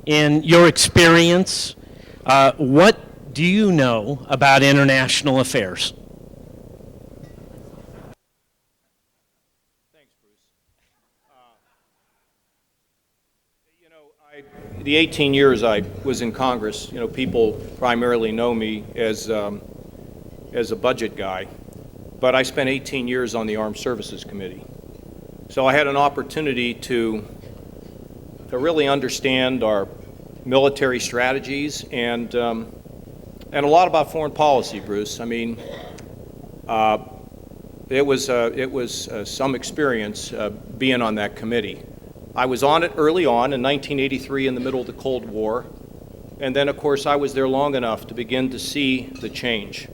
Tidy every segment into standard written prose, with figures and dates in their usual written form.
in your experience, what do you know about international affairs? Thanks, Bruce. The 18 years I was in Congress, people primarily know me as a budget guy, but I spent 18 years on the Armed Services Committee. So I had an opportunity to really understand our military strategies and a lot about foreign policy, Bruce. I mean, it was some experience being on that committee. I was on it early on in 1983 in the middle of the Cold War, and then, of course, I was there long enough to begin to see the change.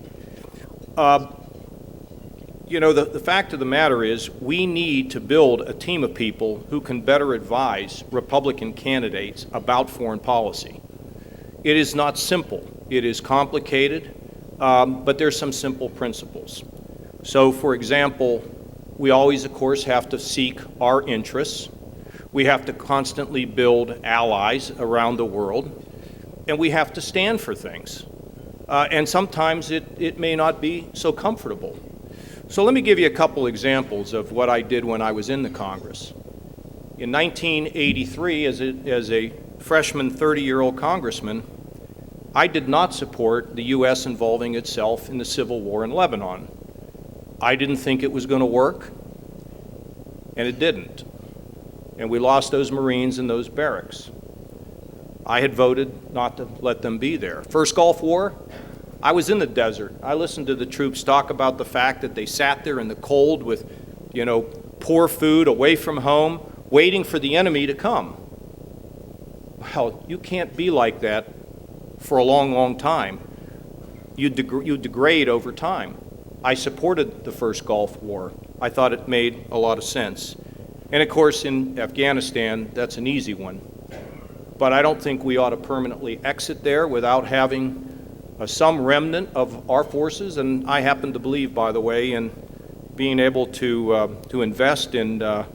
The fact of the matter is we need to build a team of people who can better advise Republican candidates about foreign policy. It is not simple. It is complicated, but there's some simple principles. So, for example, we always, of course, have to seek our interests. We have to constantly build allies around the world, and we have to stand for things. And sometimes it may not be so comfortable. So let me give you a couple examples of what I did when I was in the Congress. In 1983, as a freshman 30-year-old congressman, I did not support the U.S. involving itself in the civil war in Lebanon. I didn't think it was going to work, and it didn't. And we lost those Marines in those barracks. I had voted not to let them be there. First Gulf War, I was in the desert. I listened to the troops talk about the fact that they sat there in the cold with, poor food, away from home, waiting for the enemy to come. Well, you can't be like that for a long, long time. You degrade over time. I supported the first Gulf War. I thought it made a lot of sense. And of course, in Afghanistan, that's an easy one. But I don't think we ought to permanently exit there without having some remnant of our forces, and I happen to believe, by the way, in being able to invest in a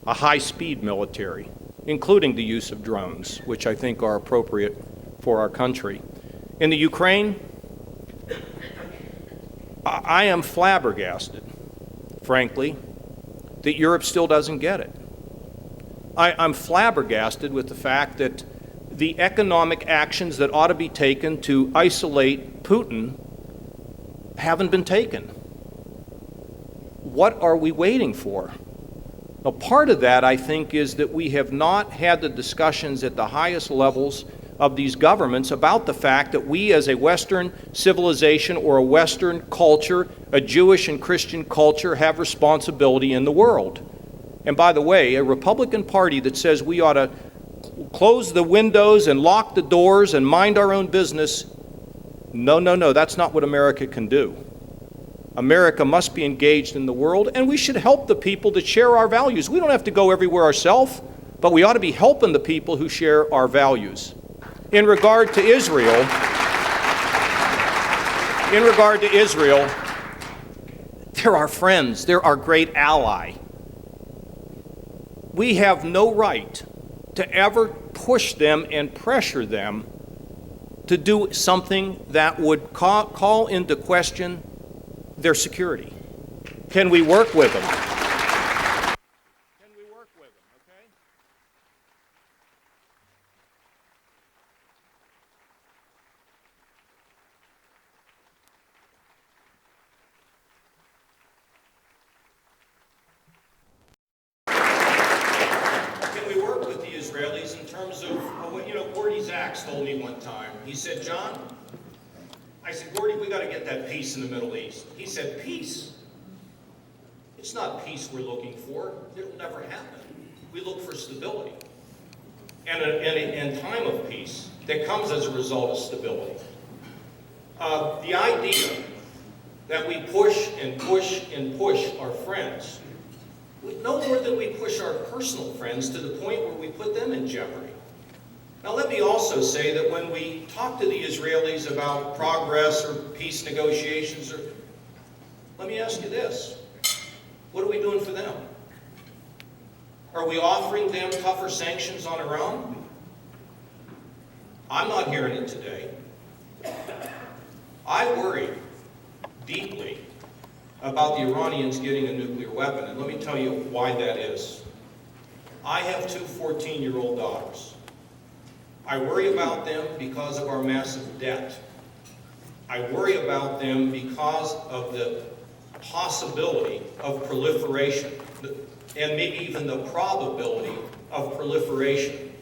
high-speed military, including the use of drones, which I think are appropriate for our country. In the Ukraine, I am flabbergasted, frankly, that Europe still doesn't get it. I'm flabbergasted with the fact that the economic actions that ought to be taken to isolate Putin haven't been taken. What are we waiting for? Now, part of that, I think, is that we have not had the discussions at the highest levels of these governments about the fact that we as a Western civilization or a Western culture, a Jewish and Christian culture, have responsibility in the world. And by the way, a Republican Party that says we ought to close the windows and lock the doors and mind our own business, no, that's not what America can do. America must be engaged in the world, and we should help the people that share our values. We don't have to go everywhere ourselves, but we ought to be helping the people who share our values. In regard to Israel, they're our friends, they're our great ally. We have no right to ever push them and pressure them to do something that would call into question their security. Can we work with them? Can we work with them, okay? Can we work with the Israelis in terms of what, Gordy Zaks told me one time. He said, John, I said, Gordy, we got to get that peace in the Middle East. He said, peace? It's not peace we're looking for. It will never happen. We look for stability. And a time of peace that comes as a result of stability. The idea that we push and push and push our friends, no more than we push our personal friends to the point where we put them in jeopardy. Now, let me also say that when we talk to the Israelis about progress or peace negotiations, let me ask you this. What are we doing for them? Are we offering them tougher sanctions on Iran? I'm not hearing it today. I worry deeply about the Iranians getting a nuclear weapon, and let me tell you why that is. I have two 14-year-old daughters. I worry about them because of our massive debt. I worry about them because of the possibility of proliferation, and maybe even the probability of proliferation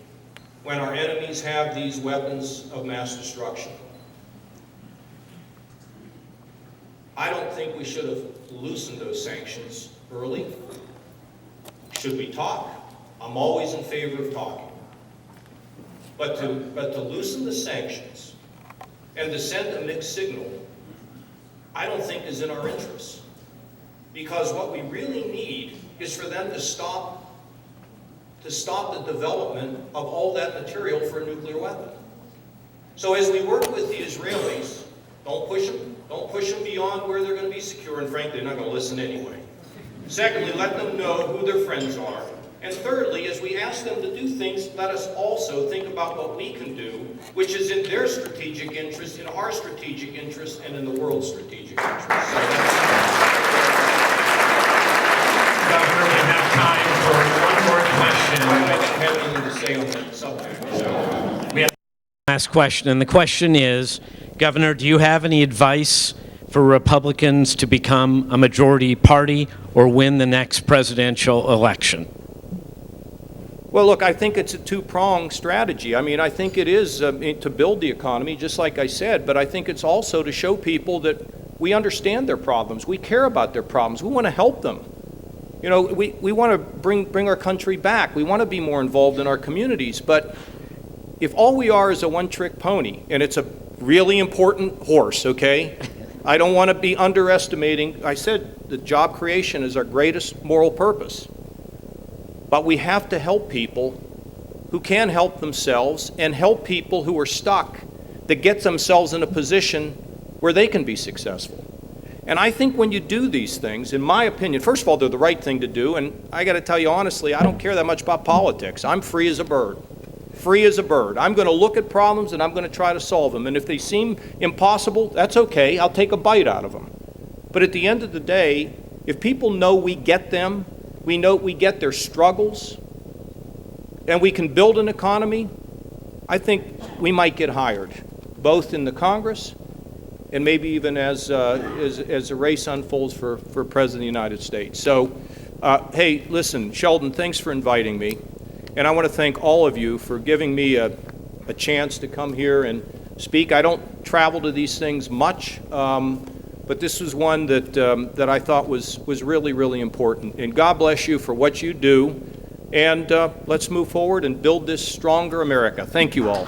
when our enemies have these weapons of mass destruction. I don't think we should have loosened those sanctions early. Should we talk? I'm always in favor of talking. But to loosen the sanctions and to send a mixed signal, I don't think is in our interests. Because what we really need is for them to stop the development of all that material for a nuclear weapon. So as we work with the Israelis, don't push them beyond where they're going to be secure, and frankly, they're not going to listen anyway. Secondly, let them know who their friends are. And thirdly, as we ask them to do things, let us also think about what we can do, which is in their strategic interest, in our strategic interest, and in the world's strategic interest. So Governor, we have time for one more question. I don't have anything to say on that subject. We have Last question, and the question is, Governor, do you have any advice for Republicans to become a majority party or win the next presidential election? Well, look, I think it's a two-pronged strategy. I mean, I think it is to build the economy, just like I said, but I think it's also to show people that we understand their problems. We care about their problems. We want to help them. You know, we want to bring our country back. We want to be more involved in our communities. But if all we are is a one-trick pony, and it's a really important horse, okay? I don't want to be underestimating. I said that job creation is our greatest moral purpose. But we have to help people who can help themselves and help people who are stuck that get themselves in a position where they can be successful. And I think when you do these things, in my opinion, first of all, they're the right thing to do. And I got to tell you honestly, I don't care that much about politics. I'm free as a bird. Free as a bird. I'm going to look at problems and I'm going to try to solve them. And if they seem impossible, that's okay. I'll take a bite out of them. But at the end of the day, if people know we get them, we know we get their struggles, and we can build an economy, I think we might get hired, both in the Congress and maybe even as the race unfolds for President of the United States. So, hey, listen, Sheldon, thanks for inviting me. And I want to thank all of you for giving me a chance to come here and speak. I don't travel to these things much, but this was one that I thought was really, really important. And God bless you for what you do. And let's move forward and build this stronger America. Thank you all.